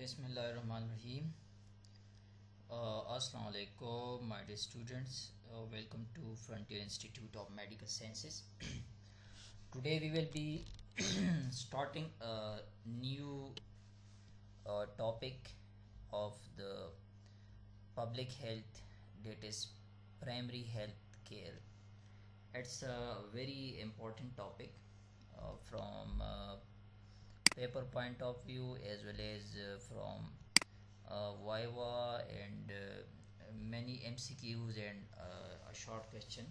Bismillahirrahmanirrahim. Assalamu alaikum, my dear students. Welcome to Frontier Institute of Medical Sciences. Today we will be starting a new topic of the public health, that is primary health care. It's a very important topic from paper point of view as well as from Viva and many MCQs and a short question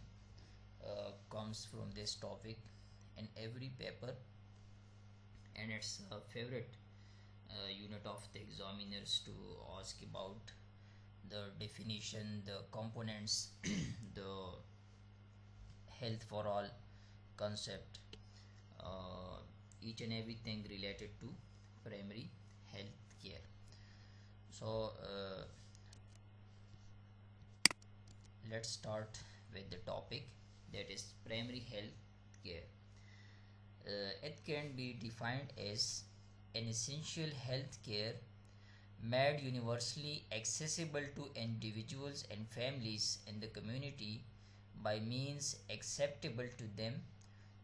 comes from this topic in every paper, and it's a favorite unit of the examiners to ask about the definition, the components, the health for all concept, each and everything related to primary health care. So let's start with the topic, that is primary health care. It can be defined as an essential health care made universally accessible to individuals and families in the community by means acceptable to them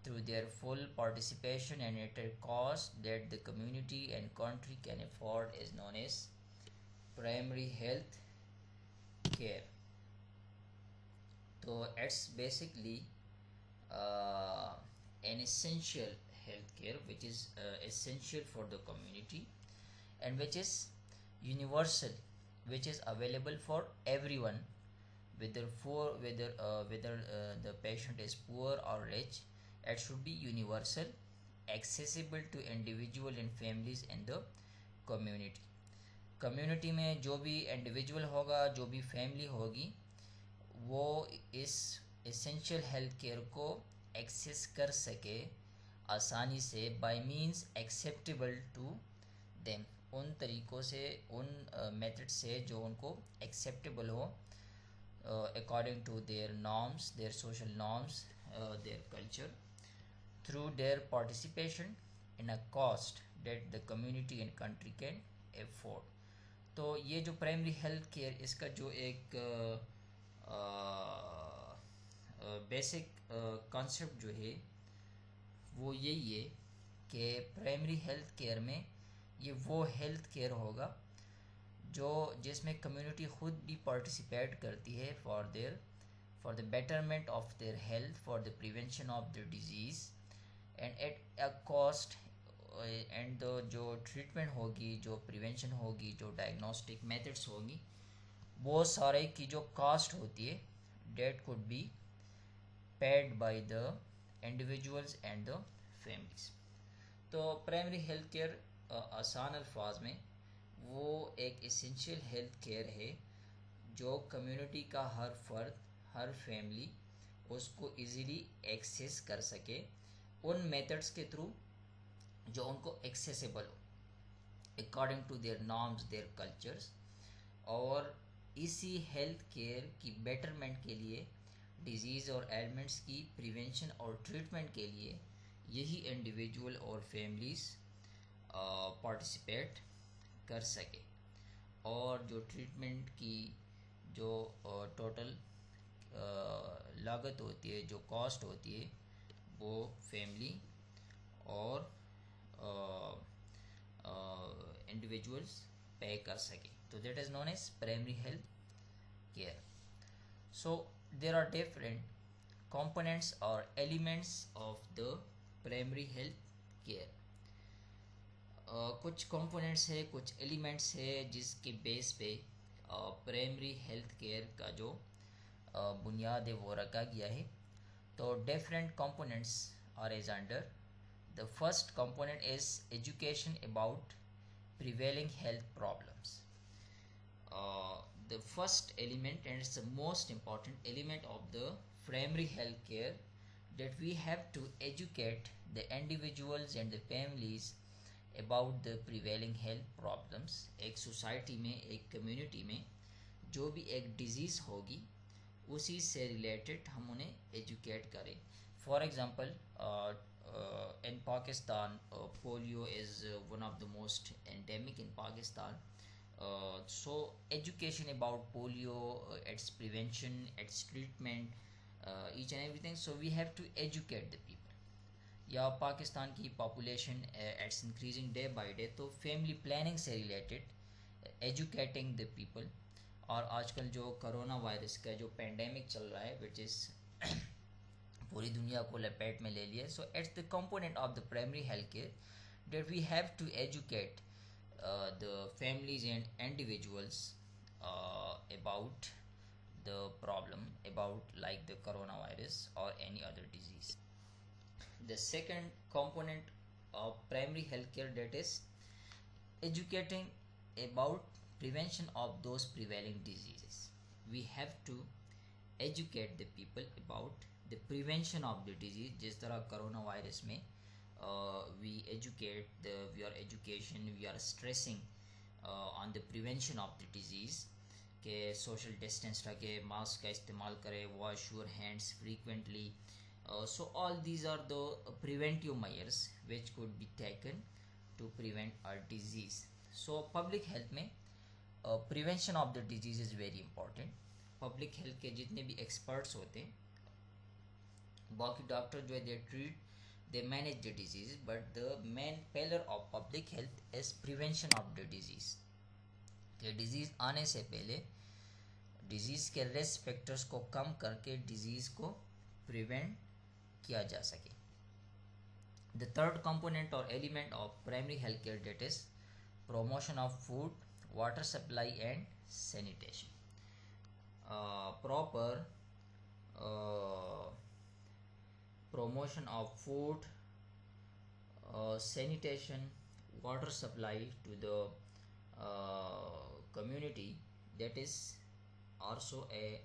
through their full participation and at a cost that the community and country can afford, is known as primary health care. So it's basically uh, an essential health care which is essential for the community and which is universal, which is available for everyone, whether the patient is poor or rich. It should be universal, accessible to individual and families in the community. Community में जो भी individual होगा, जो भी family होगी, वो इस essential health care को एक्सेस कर सके आसानी से, by means acceptable to them, उन तरीक़ों से, उन मेथड से जो उनको एक्सेप्टेबल हो according to their norms, their social norms, their culture, through their participation in a cost that the community and country can afford. तो ये जो प्राइमरी हेल्थ केयर, इसका जो एक बेसिक कॉन्सेप्ट जो है वो यही है कि प्राइमरी हेल्थ केयर में ये वो हेल्थ केयर होगा जो जिसमें कम्युनिटी खुद भी पार्टिसिपेट करती है for the betterment of their health, for the prevention of the disease and at a cost, and जो ट्रीटमेंट होगी, जो प्रिवेंशन होगी, जो डायग्नोस्टिक मेथड्स होंगी, वो सारे की जो कास्ट होती है that could be paid by the individuals and the families. तो प्राइमरी हेल्थ केयर आसान अल्फाज में वो एक एसेंशियल हेल्थ केयर है जो कम्युनिटी का हर फर्द, हर फैमिली उसको इजीली एक्सेस कर सके उन मेथड्स के थ्रू जो उनको एक्सेसिबल हो according to their norms, their cultures. और इसी हेल्थ केयर की बेटरमेंट के लिए, डिजीज़ और एलिमेंट्स की प्रिवेंशन और ट्रीटमेंट के लिए यही इंडिविजुअल और फैमिलीज़ पार्टिसिपेट कर सके. और जो ट्रीटमेंट की जो टोटल लागत होती है, जो कॉस्ट होती है, वो फैमिली और इंडिविजुअल्स पे कर सके. तो that is known as primary health care. So there are different components or elements of the primary health care. कुछ components है, कुछ elements है जिसके बेस पे प्राइमरी हेल्थ केयर का जो बुनियाद है वो रखा गया है. तो different components are as under. The first component is education about prevailing health problems. The first element, and it's the most important element of the primary health care, that we have to educate the individuals and the families about the prevailing health problems. एक society में, एक community में जो भी एक disease होगी उसी से रिलेटेड हम उन्हें एजुकेट करें. For example in Pakistan, polio is one of the most endemic in Pakistan. So education about polio, its prevention, its treatment, each and everything. So we have to educate the people. या पाकिस्तान की population it's increasing day by day, तो family planning से related educating the people. और आजकल जो corona virus का जो pandemic चल रहा है विच इज़ पूरी दुनिया को लपेट में ले लिया, so it's the component of the primary health care that we have to educate the families and individuals about the problem, about like the coronavirus or any other disease. The second component of primary healthcare, that is educating about prevention of those prevailing diseases. We have to educate the people about the prevention of the disease. जिस तरह corona virus में we educate we are education, we are stressing on the prevention of the disease के social distance रखे, mask का इस्तेमाल करें, wash your hands frequently. So all these are the preventive measures which could be taken to prevent a disease. So public health में prevention of the disease is very important. Public health के जितने भी experts होते हैं, बाकी doctor जो है they treat, they manage the disease, but the main pillar of public health is prevention of the disease. कि डिजीज़ आने से पहले डिजीज़ के रिस्क फैक्टर्स को कम करके डिजीज़ को प्रिवेंट किया जा सके. The third component or element of primary healthcare, that is promotion of food, water supply and sanitation. Proper promotion of food, sanitation, water supply to the community, that is also a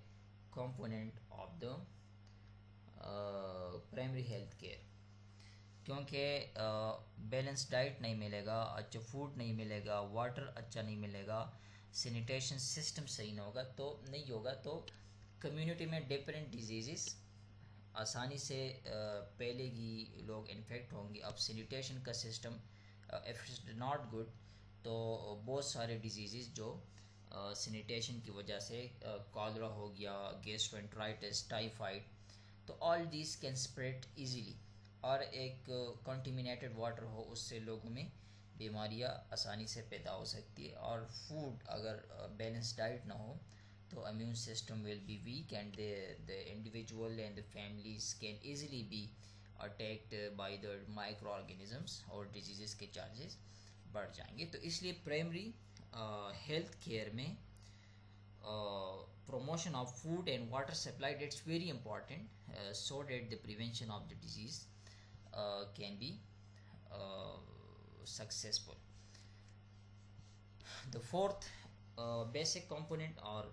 component of the primary health care. क्योंकि balance diet नहीं मिलेगा, अच्छा food नहीं मिलेगा, water अच्छा नहीं मिलेगा, sanitation system सही ना होगा तो नहीं होगा, तो कम्युनिटी में डिफरेंट डिजीज़ आसानी से फैलेगी, लोग इन्फेक्ट होंगे. अब सैनिटेशन का system if it's not good तो बहुत सारे डिजीज़ जो सैनिटेशन की वजह से कॉलरा हो गया, गैस्ट्रोएंटेराइटिस, टाइफाइड, तो all these can spread easily. और एक कंटेमिनेटेड वाटर हो उससे लोगों में बीमारियां आसानी से पैदा हो सकती है. और फूड अगर बैलेंस डाइट ना हो तो immune system will be weak and the individual and the families can easily B attacked by the micro organisms और डिजीज़ के चार्जेस बढ़ जाएंगे. तो इसलिए प्राइमरी हेल्थ केयर में promotion of food and water supply, that's very important, so that the prevention of the disease can be successful. The fourth basic component or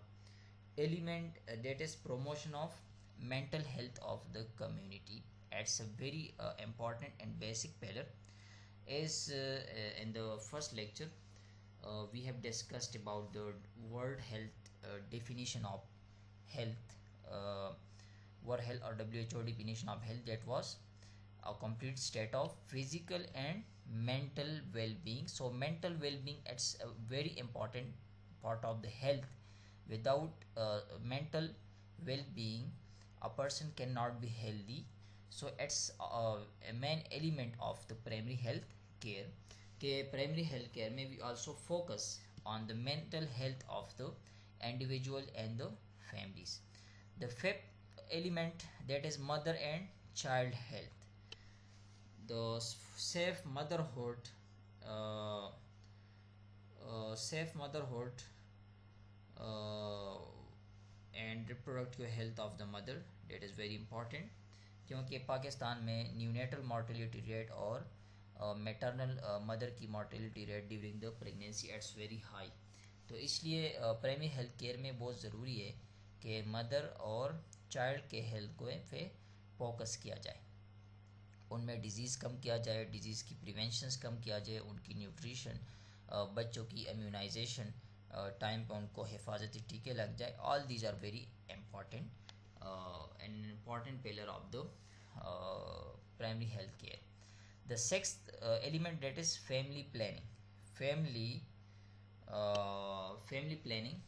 element, that is promotion of mental health of the community. It's a very important and basic pillar. As in the first lecture we have discussed about the World Health definition of health, World Health or WHO definition of health, that was a complete state of physical and mental well-being. So mental well-being, it's a very important part of the health. Without mental well-being a person cannot be healthy. So it's a main element of the primary health care. Primary health care may we also focus on the mental health of the individual and the families. The fifth element, that is mother and child health. The safe motherhood, and reproductive health of the mother, that is very important. क्योंकि पाकिस्तान में neonatal mortality rate और maternal mother की mortality rate during the pregnancy it's very high. तो इसलिए primary health care में बहुत ज़रूरी है कि मदर और चाइल्ड के हेल्थ को पे फोकस किया जाए, उनमें डिजीज़ कम किया जाए, डिजीज़ की प्रिवेंशंस कम किया जाए, उनकी न्यूट्रिशन, बच्चों की इम्यूनाइजेशन टाइम पर उनको हिफाजती टीके लग जाए. All these are very important an important pillar of the primary health care. The sixth element, that is family planning. Family family planning,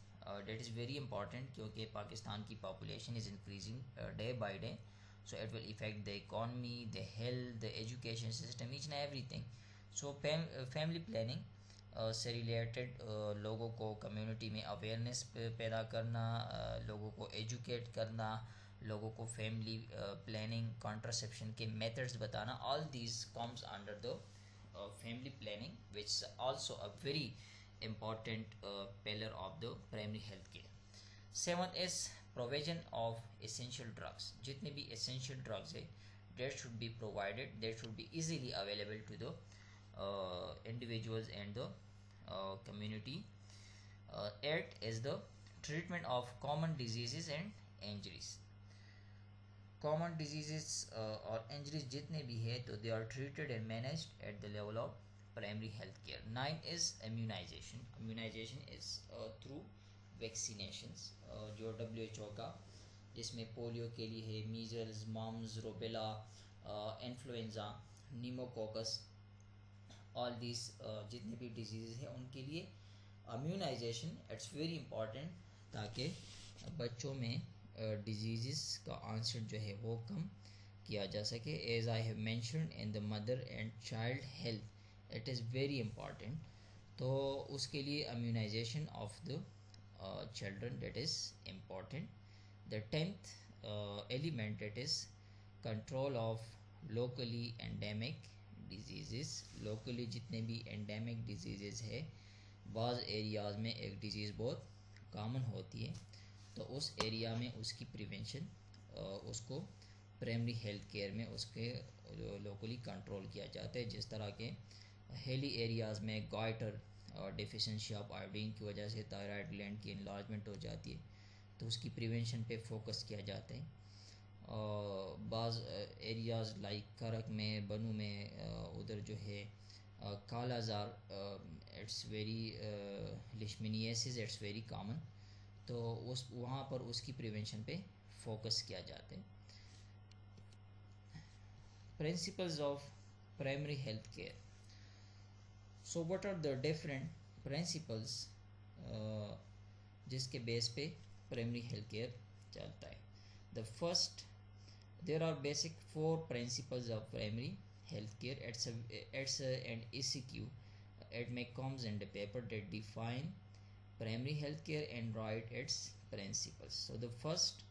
that is very important क्योंकि पाकिस्तान की population is increasing day by day, so it will affect the economy, the health, the education system, each and everything. So family planning से related लोगों को community में awareness पैदा करना, लोगों को एजुकेट करना, लोगों को फैमिली प्लानिंग, कॉन्ट्रासेप्शन के मेथड्स बताना, all these comes under the family planning, which is also a very important pillar of the primary health care. Seventh is provision of essential drugs. जितने भी essential drugs है, that should be provided, that should be easily available to the individuals and the community. Eight is the treatment of common diseases and injuries. Common diseases or injuries जितने भी है, तो they are treated and managed at the level of primary health care. 9 is immunization. Immunization is through vaccinations, जो WHO का, जिसमें polio के लिए है, measles, mumps, rubella, influenza, pneumococcus, all this जितने भी डिजीज़ हैं उनके लिए इम्यूनाइजेशन इट्स वेरी इम्पॉर्टेंट, ताकि बच्चों में डिजीज़ का आंसर जो है वो कम किया जा सके. As I have mentioned in the mother and child health, it is very important. तो उसके लिए immunisation of the children, that is important. The 10th element, that is control of locally endemic disease. Locally जितने भी endemic disease है, बाज़ areas में एक disease बहुत कॉमन होती है, तो उस एरिया में उसकी प्रिवेंशन, उसको प्राइमरी हेल्थ केयर में उसके लोकली कंट्रोल किया जाता है. जिस तरह के हिली एरियाज़ में गॉइटर और डिफिशेंसी ऑफ आयोडीन की वजह से थायराइड ग्लैंड की इन्लार्जमेंट हो जाती है, तो उसकी प्रिवेंशन पे फोकस किया जाता है. बाज़ एरियाज़ लाइक करक में, बनू में, उधर जो है kala azar, it's very leishmaniasis, it's very common, तो उस वहाँ पर उसकी प्रिवेंशन पे फोकस किया जाता है. Principles of primary health care. So what are the different principles जिसके बेस पे प्राइमरी हेल्थ केयर चलता है. The first, there are basic 4 principles of primary health care. It's an ECQ. It may comes in the paper that define primary health care and write its principles. So the first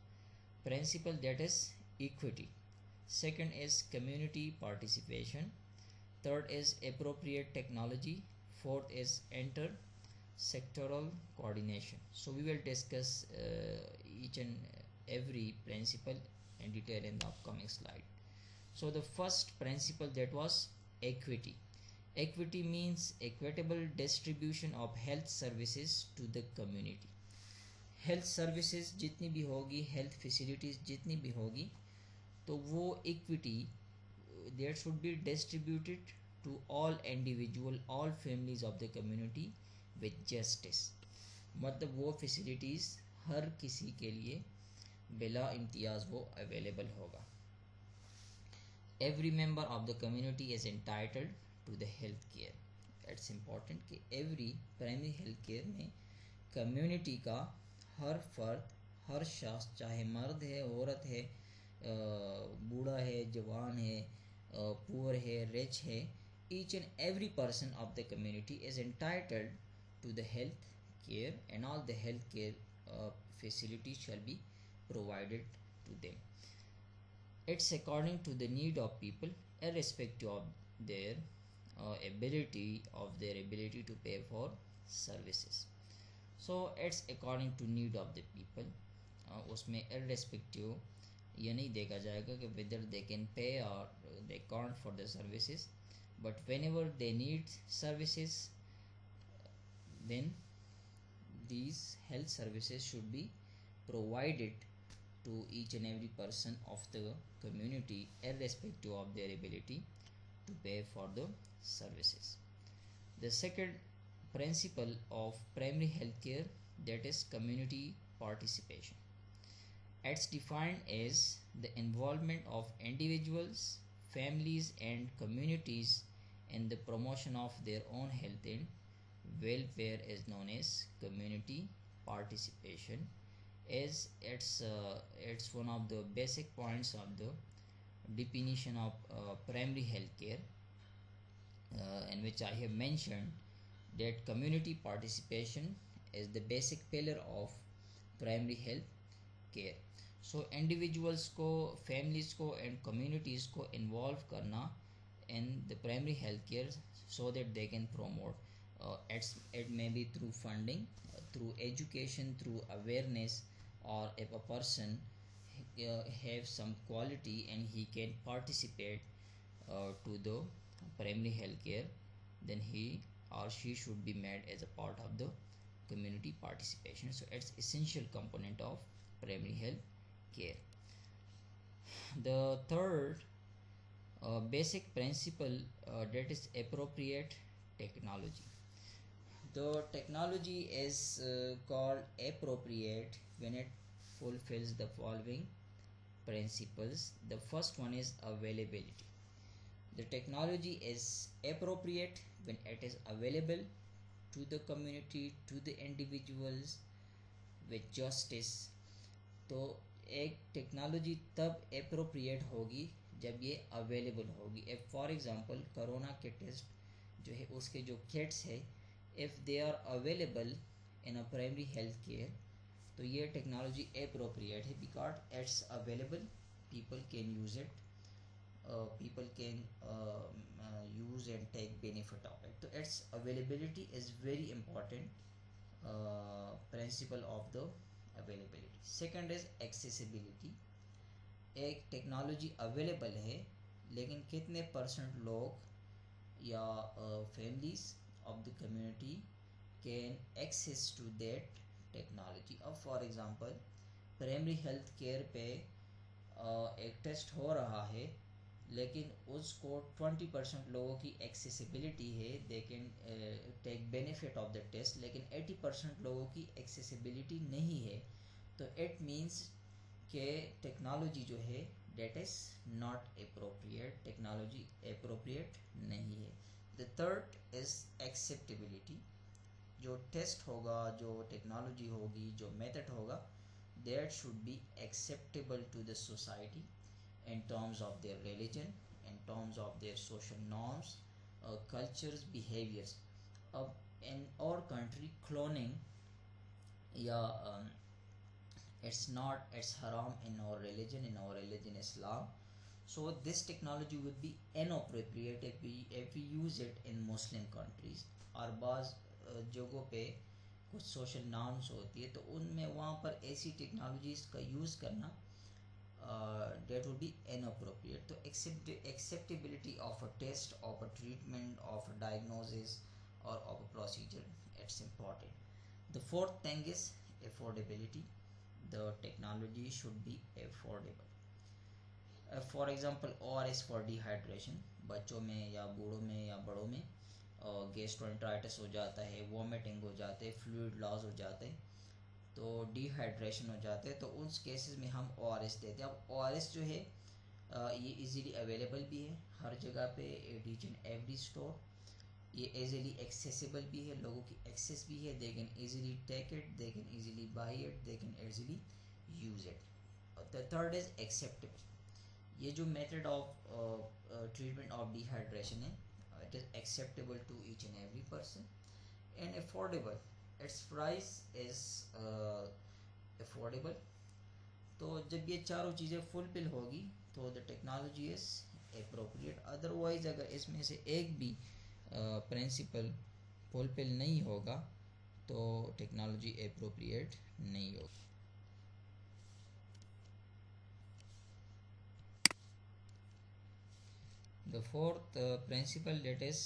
principle, that is equity. Second is community participation. Third is appropriate technology. Fourth is inter-sectoral coordination. So we will discuss each and every principle in detail in the upcoming slide. So the first principle, that was equity. Equity means equitable distribution of health services to the community. Health services जितनी भी होगी, health facilities जितनी भी होगी, तो वो equity that should be distributed to all individual, all families of the community with justice. मतलब वो facilities हर किसी के लिए बिला इम्तियाज़ वो अवेलेबल होगा. Every member of the community is entitled to the health care. It's important कि एवरी प्राइमरी हेल्थ केयर में कम्युनिटी का हर फर्द, हर शख्स, चाहे मर्द है, औरत है, बूढ़ा है, जवान है, पुअर है, रिच है, each and every person of the community is entitled to the health care and all the health care facilities shall be provided to them. It's according to the need of people, irrespective of their ability to pay for services. So it's according to need of the people. उसमें irrespective ये नहीं देखा जाएगा कि whether they can pay or they can't for the services, but whenever they need services, then these health services should be provided to each and every person of the community, irrespective of their ability to pay for the services. The second principle of primary health care, that is community participation. It's defined as the involvement of individuals, families, and communities in the promotion of their own health and welfare is known as community participation. As it's one of the basic points of the definition of primary health care, in which I have mentioned that community participation is the basic pillar of primary health care. So individuals को, families को and communities को involve करना in the primary health care so that they can promote. It may be through funding, through education, through awareness, or if a person have some quality and he can participate to the primary health care, then he or she should be made as a part of the community participation. So it's essential component of primary health care. The third basic principle, that is appropriate technology. The technology is called appropriate when it fulfills the following principles. The first one is availability. The technology is appropriate when it is available to the community, to the individuals with justice. तो एक technology तब appropriate होगी जब ये available होगी. if for example corona के test जो है उसके जो किट्स है, if they are available in a primary health care, तो ये टेक्नोलॉजी appropriate है because it's available, people can use it, people can use and take benefit of it. So its availability is very important principle of the availability. Second is accessibility. एक technology available है लेकिन कितने percent लोग या families of the community can access to that technology. अब for example primary health care पे एक test हो रहा है लेकिन उसको 20% लोगों की एक्सेसिबिलिटी है, they can take benefit of the test, लेकिन 80% लोगों की एक्सेसिबिलिटी नहीं है. तो इट मीन्स के टेक्नोलॉजी जो है that is not appropriate, technology appropriate नहीं है. The third is acceptability. जो टेस्ट होगा, जो टेक्नोलॉजी होगी, जो मेथड होगा, that should be acceptable to the society in terms of their religion, in terms of their social norms, cultures, behaviors. In our country, cloning, yeah, it's haram in our religion, Islam. So this technology would be inappropriate if we use it in Muslim countries. और बाज़ जगहों पे कुछ social norms होती है तो उनमें वहाँ पर ऐसी टेक्नोलॉजीज़ का यूज़ करना that would be inappropriate. So acceptability of a test, of a treatment, of a diagnosis, or of a procedure, it's important. The fourth thing is affordability. The technology should be affordable. For example, ORS for dehydration, बच्चों में या बूढ़ों में या बड़ों में gastroenteritis हो जाता है, वॉमिटिंग हो जाते हैं, फ्लूइड लॉस हो जाते हैं, तो डिहाइड्रेशन हो जाते हैं, तो उस केसेस में हम ORS देते हैं. अब ORS जो है ये इजीली अवेलेबल भी है हर जगह पे, ईच एंड एवरी स्टोर. ये इजीली एक्सेसिबल भी है, लोगों की एक्सेस भी है, they can easily take it, they can easily buy it, they can easily use it. The third is acceptable. ये जो method of treatment of dehydration है, it is acceptable to each and every person and affordable. Its price is affordable. तो जब ये चारों चीज़ें fulfil होगी तो the technology is appropriate. Otherwise अगर इसमें से एक भी प्रिंसिपल फुलफिल नहीं होगा तो टेक्नोलॉजी अप्रोप्रिएट नहीं होगी. The fourth principle, that is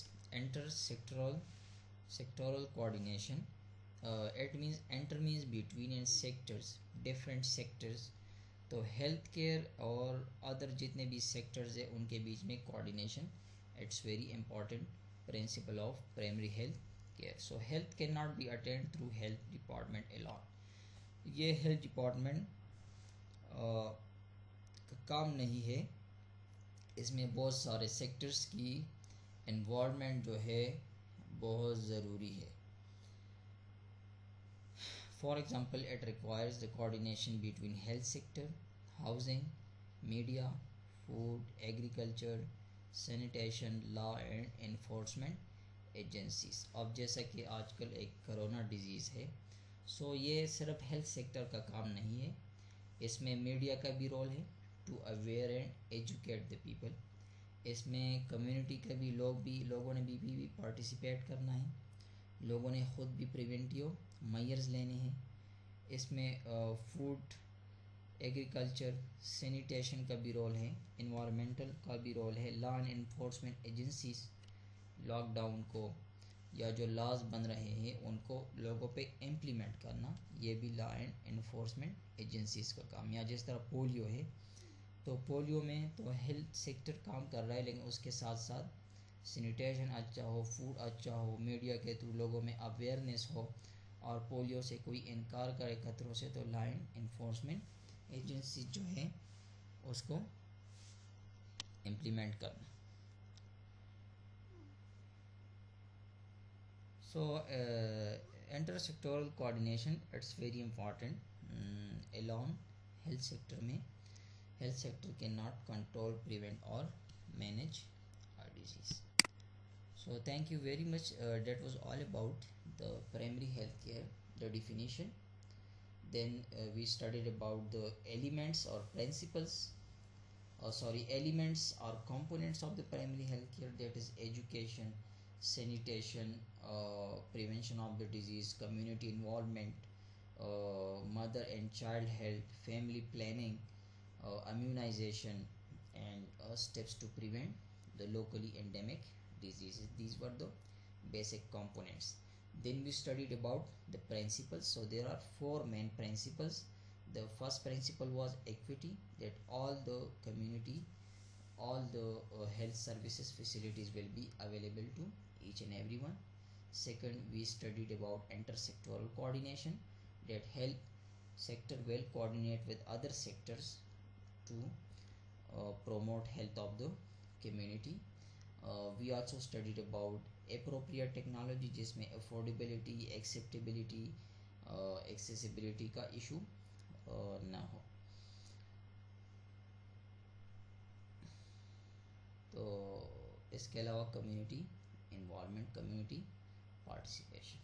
sectoral coordination. It means enter means between and sectors, different sectors. तो हेल्थ केयर और अदर जितने भी सेक्टर्स है उनके बीच में coordination, it's very important principle of primary health care. So health can not be attend through health department alone. ये health department काम नहीं है, इसमें बहुत सारे सेक्टर्स की इन्वॉल्वमेंट जो है बहुत ज़रूरी है. For example, it requires the coordination between health sector, housing, media, food, agriculture, sanitation, law and enforcement agencies. अब जैसा कि आजकल एक कोरोना डिजीज़ है, सो ये सिर्फ हेल्थ सेक्टर का काम नहीं है, इसमें मीडिया का भी रोल है to aware and educate the people. इसमें कम्युनिटी के भी लोगों ने भी पार्टिसिपेट करना है. लोगों ने ख़ुद भी प्रिवेंटिव मेजर्स लेने हैं. इसमें फूड, एग्रीकल्चर, सैनिटेशन का भी रोल है, इन्वायरमेंटल का भी रोल है, law and enforcement agencies lockdown को या जो लॉज बन रहे हैं उनको लोगों पे इम्प्लीमेंट करना, ये भी लॉ एंड इन्फोर्समेंट एजेंसीज का काम. या जिस तरह पोलियो है, तो पोलियो में तो हेल्थ सेक्टर काम कर रहा है, लेकिन उसके साथ साथ सैनिटेशन अच्छा हो, फूड अच्छा हो, मीडिया के थ्रू लोगों में अवेयरनेस हो, और पोलियो से कोई इनकार करे खतरों से, तो लॉ एंड इन्फोर्समेंट एजेंसी जो है उसको इम्प्लीमेंट करना. So inter sectoral coordination it's very important. Alone health sector में health sector cannot control, prevent or manage a disease. So thank you very much. That was all about the primary health care, the definition. Then we studied about the elements or principles, elements or components of the primary health care, that is education, sanitation, prevention of the disease, community involvement, mother and child health, family planning, immunization, and steps to prevent the locally endemic diseases. These were the basic components. Then we studied about the principles. So there are four main principles. The first principle was equity, that all the community, all the health services facilities will be available to each and everyone. Second, we studied about intersectoral coordination, that health sector will coordinate with other sectors to promote health of the community. We also studied about appropriate technology, जिसमें affordability, acceptability, accessibility का issue ना हो. तो इसके अलावा community involvement, community participation.